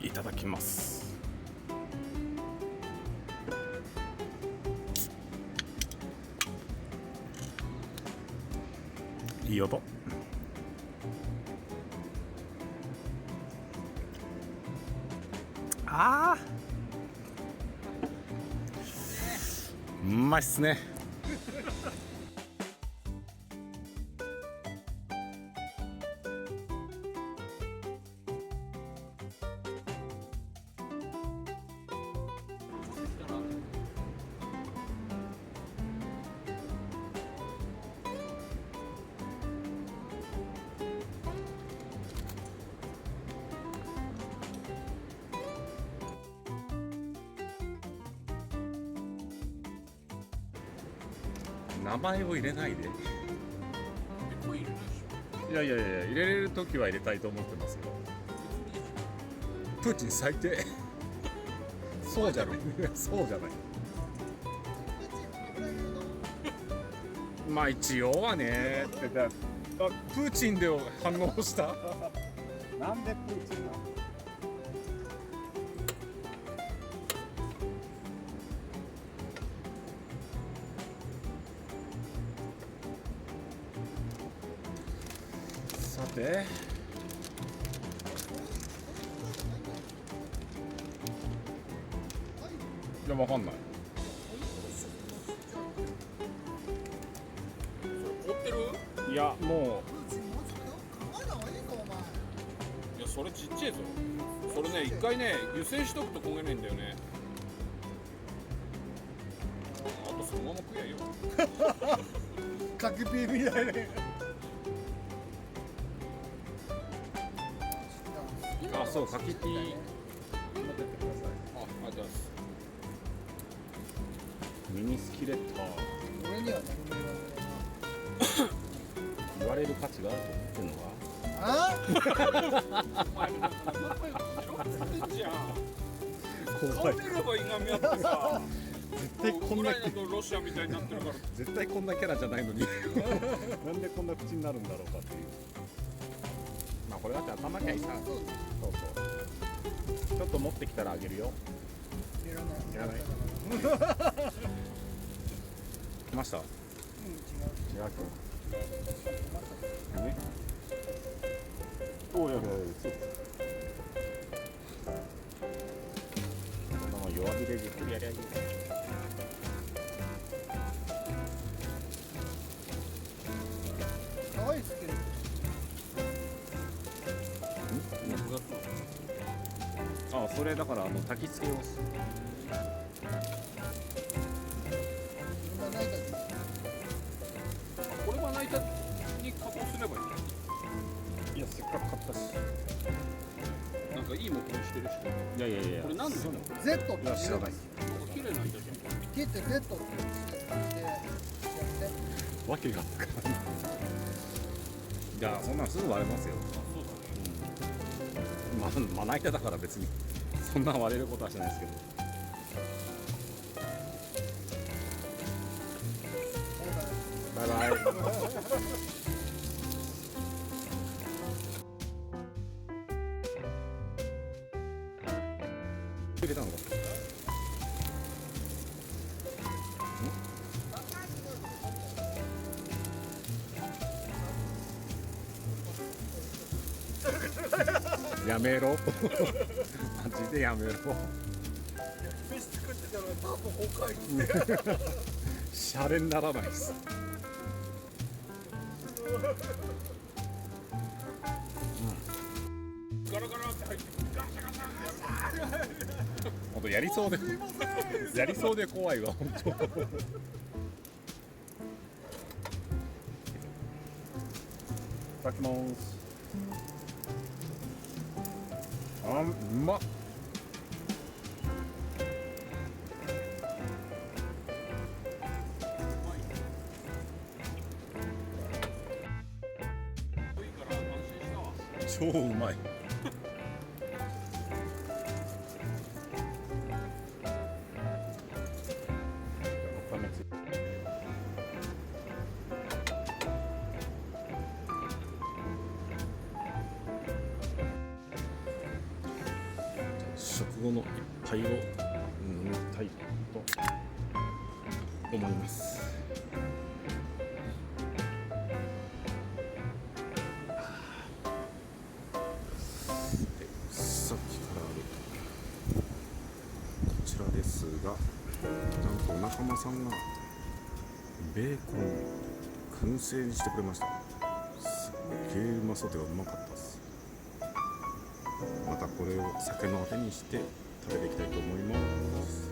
いただきます。いい音。あー、うまいっすね。名前を入れないで。いやいやいや、入れれるときは入れたいと思ってますよ。プーチン最低。そうじゃない。そうじゃない。まあ一応はねってだ。あ、プーチンで反応した。なんでプーチンなの。さて、いやわかんない。凍ってる？いやもいやそれちっちゃいぞ。それね一回ね湯煎しとくと焦げないんだよね。あとそのまま食えよ。かきピーみたいね。あ、そう、かきピー持ってってください。あ、ありがとうございます。ミニスキレット。俺には何も言われる価値があると思ってんのか。あお前なんか仲良くしろって言ってんじゃん。怖い。食べればいいがみ合ってさ。絶対こんなウクライナとロシアみたいになってるから。絶対こんなキャラじゃないのになんでこんな口になるんだろうかっていう。まあこれだって頭にはいいさ。そうそうちょっと持ってきたらあげるよ。いらないいらない来ました。違う違うね。おお、やばいやばい。そうこんなもん弱火でじっくりやりゃいい。可愛いですけどあ、それだから焚き付けを。今ないだけこれはナイタに加工すればいい。いや、せっかく買ったし。なんかいい模型にしてるし。いやいやいや。これなんでそうなの。 Z っていや知らない。なんか綺麗な板じゃん。切って Z って感じでやってわけがわからない。いや、そんなんすぐ割れますよ。あ、そうだね。まな板だから別にそんな割れることはしないですけど。バイバイ。入れたのか。やめろ。マジでやめろ。飯作ってたら多分崩壊シャレにならないです。ガラガラって入ってガシャガシャ本当やりそうでやりそうで怖いわ本当。いただきます。あ、うまっ。いいから安心したわ。超うまい。後の一杯を飲みたいと思います。さっきからあるこちらですが、なんと仲間さんがベーコン燻製にしてくれました。すっげえうまそうでうまかったです。またこれを酒のあてにして食べていきたいと思います。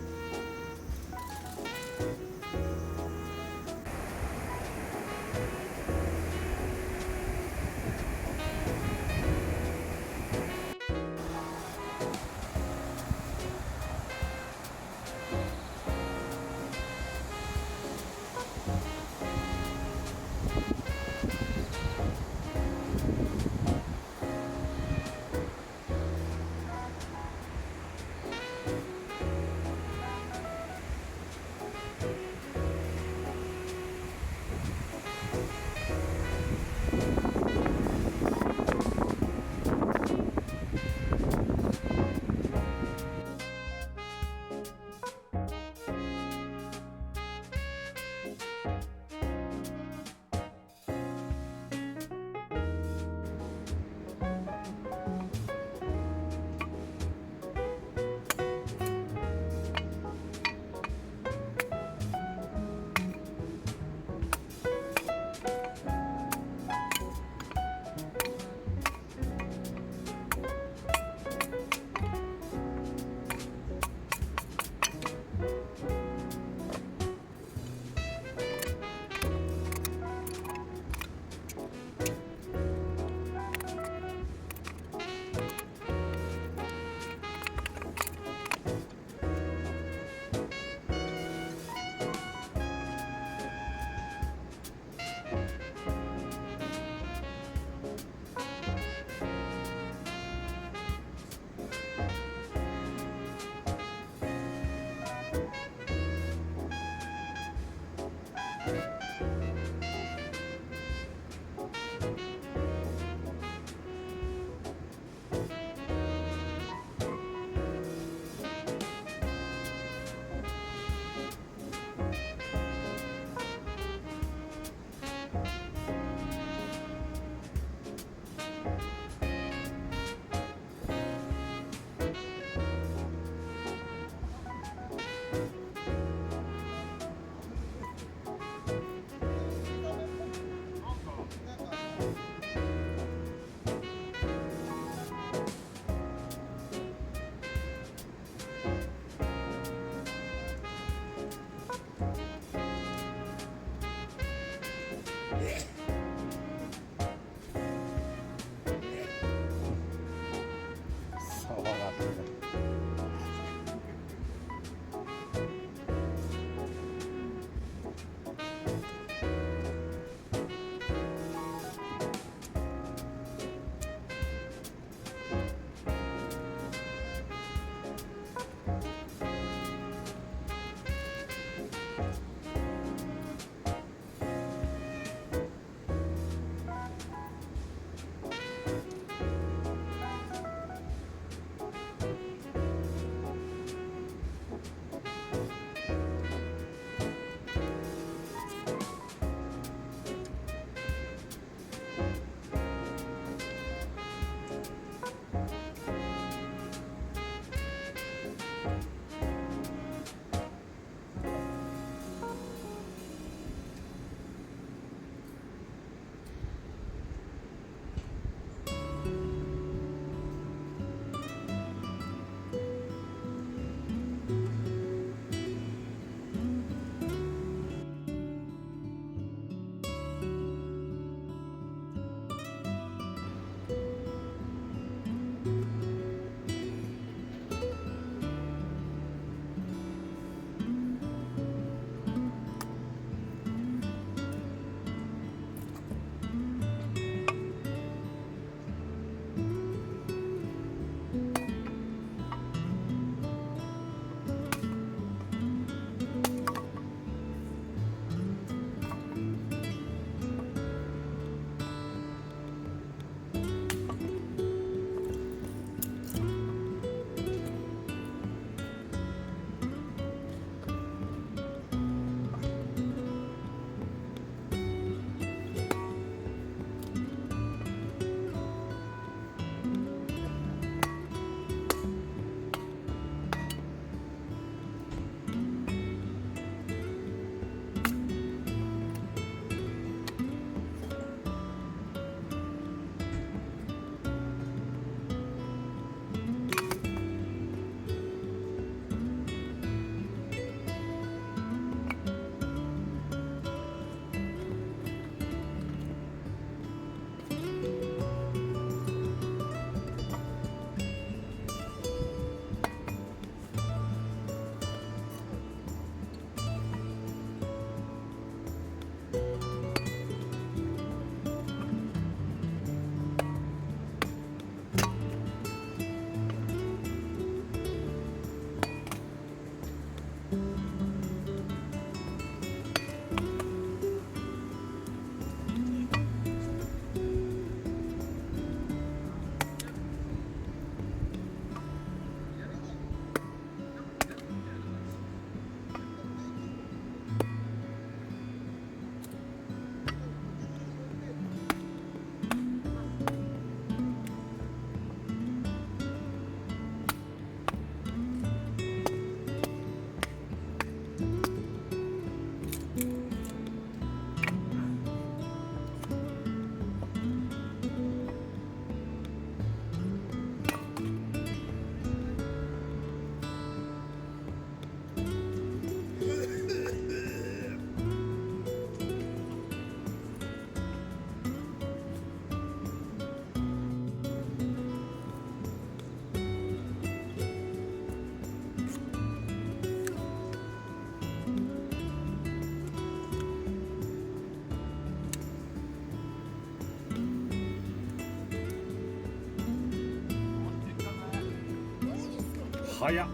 早っ。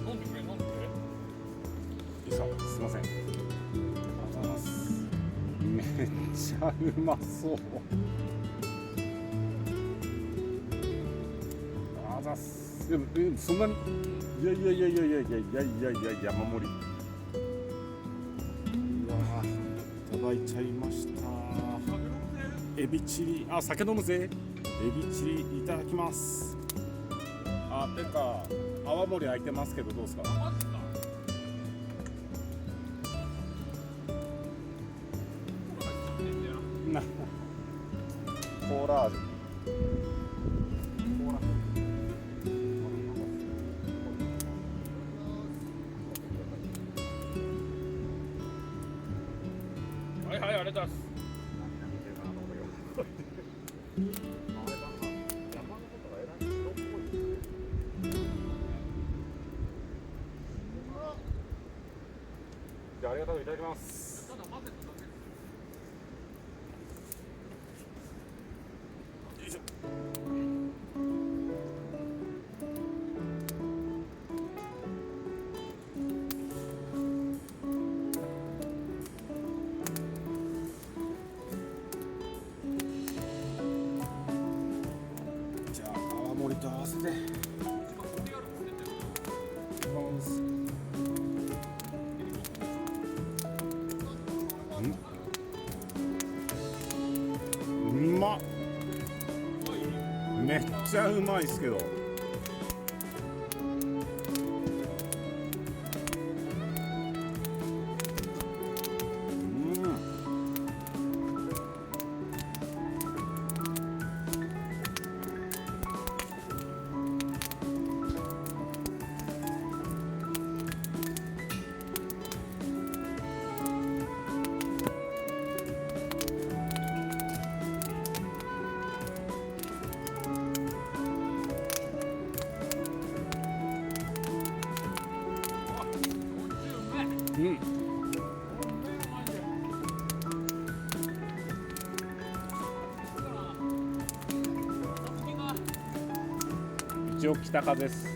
飲んでくれ飲んでくれ。いいですか、すいません。ありがとうございます。めっちゃうまそう。あざっす。でもそんなに、いやいやいやいやいやいやいやいやいや山盛り。うわー、いただいちゃいました。エビチリ、あ、酒飲むぜ。エビチリいただきます。あ、てか泡盛開いてますけどどうですか。マジか。なコーラ味。はいはい、ありがとうございます。じゃあありがとう、いただきます。ただ混ぜただけです。よいしょ。じゃあ泡盛と合わせてうまっ。めっちゃうまいっすけど。うん。一応北風です。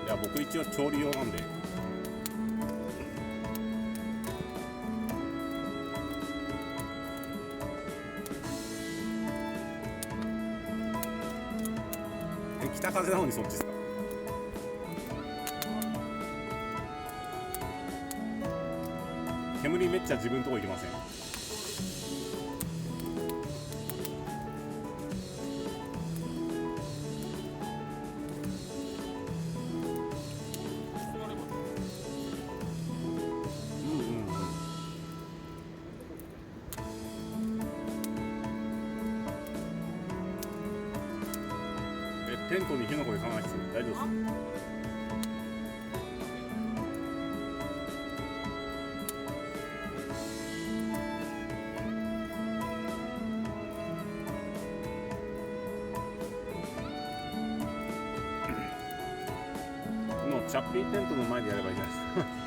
いや、僕一応調理用なんで。北風なのにそっちですか。煙めっちゃ自分のとこ行きません。テントに火の粉行かないです。大丈夫です。もうチャッピーテントの前でやればいいじゃないですか。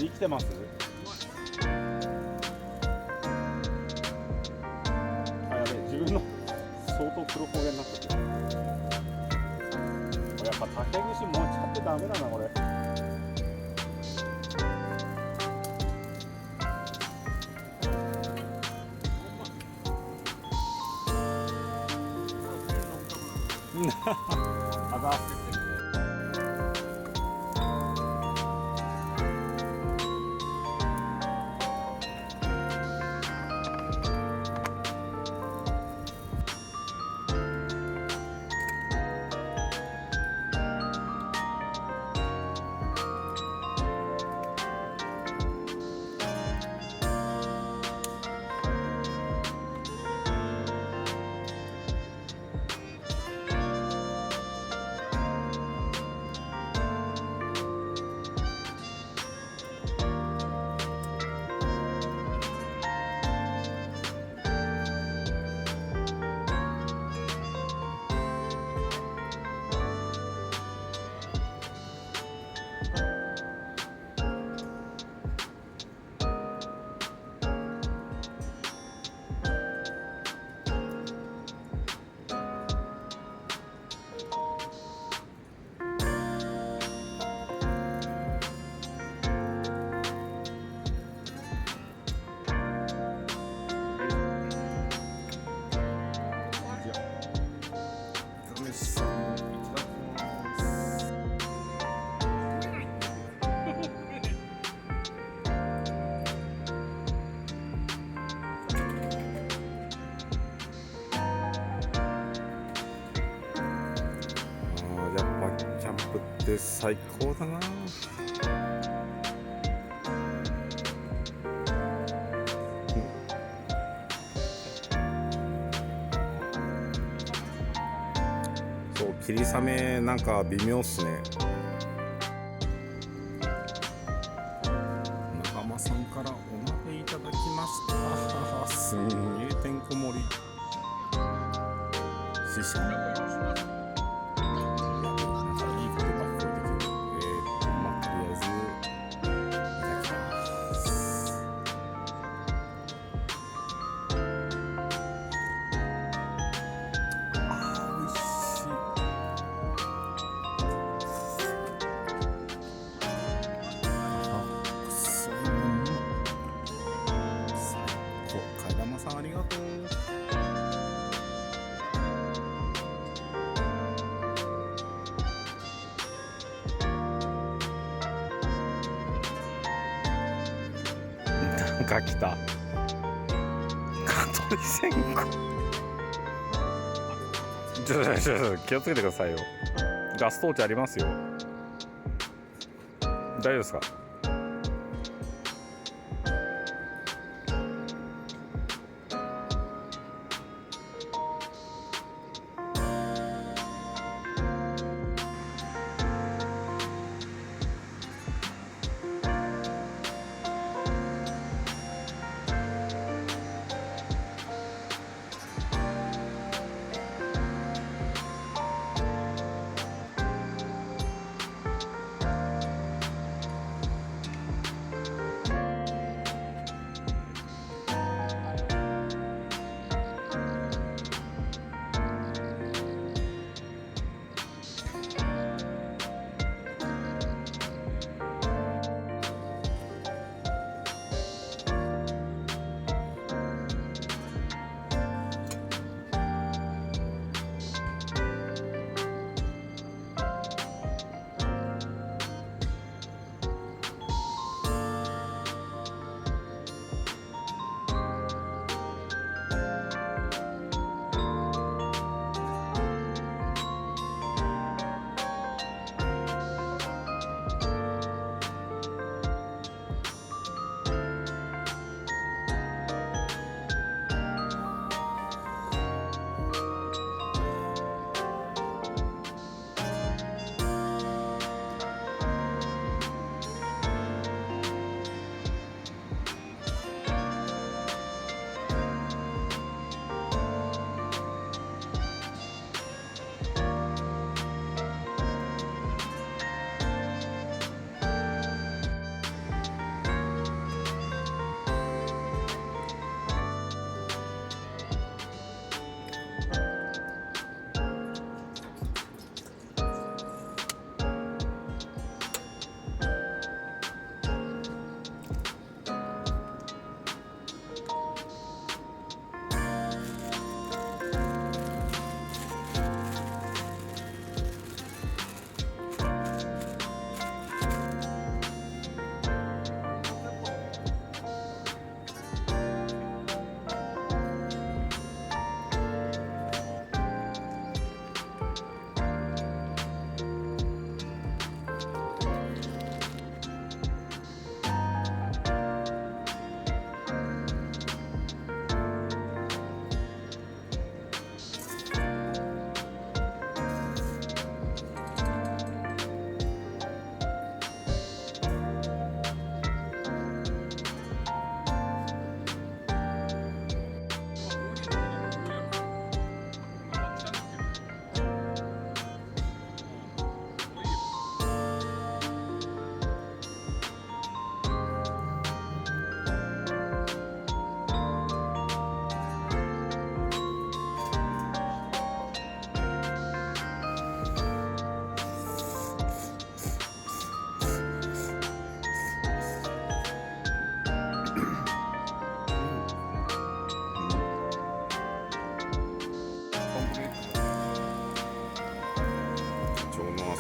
生きてます？あ、やべえ、自分の相当黒焦げになっちゃってる。やっぱ竹串持ちゃってダメだなこれ。あざっす。キャンプって最高だな。そう、霧雨なんか微妙っすね。仲間さんからお鍋いただきました。すんげえてんこ盛り。ししゃも。ありがとう。なんか来た。蚊取り線香。ちょっと気をつけてくださいよ。ガストーチありますよ。大丈夫ですか？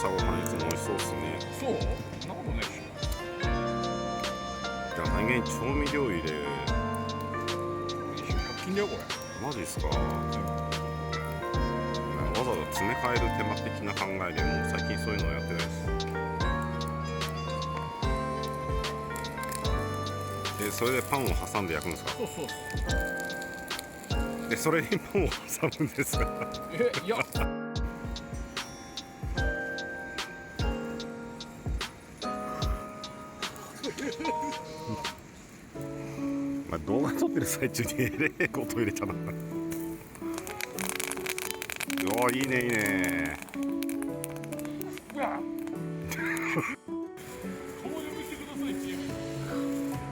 朝ごはんいつも美味しそうっすね。そうそんなことねえしじゃあ何気に調味料入れ100均だよこれ。マジっすか。わざわざ詰め替える手間的な考えでもう最近そういうのはやってないです。それでパンを挟んで焼くんですか。そうそうそう。でそれにパンを挟むんですか。いやまあ動画撮ってる最中にえれえこと入れちゃった。おーいいねいいね。うわ顔呼びしてくださいチーム。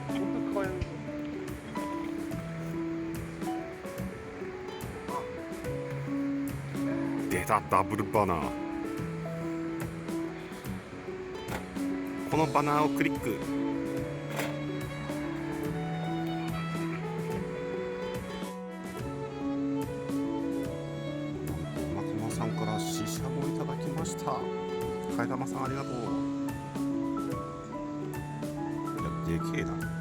本当可愛い。出たダブルバナー。このバナーをクリック。中間さんからシシャモいただきました。替玉さんありがとう。いやでけえな。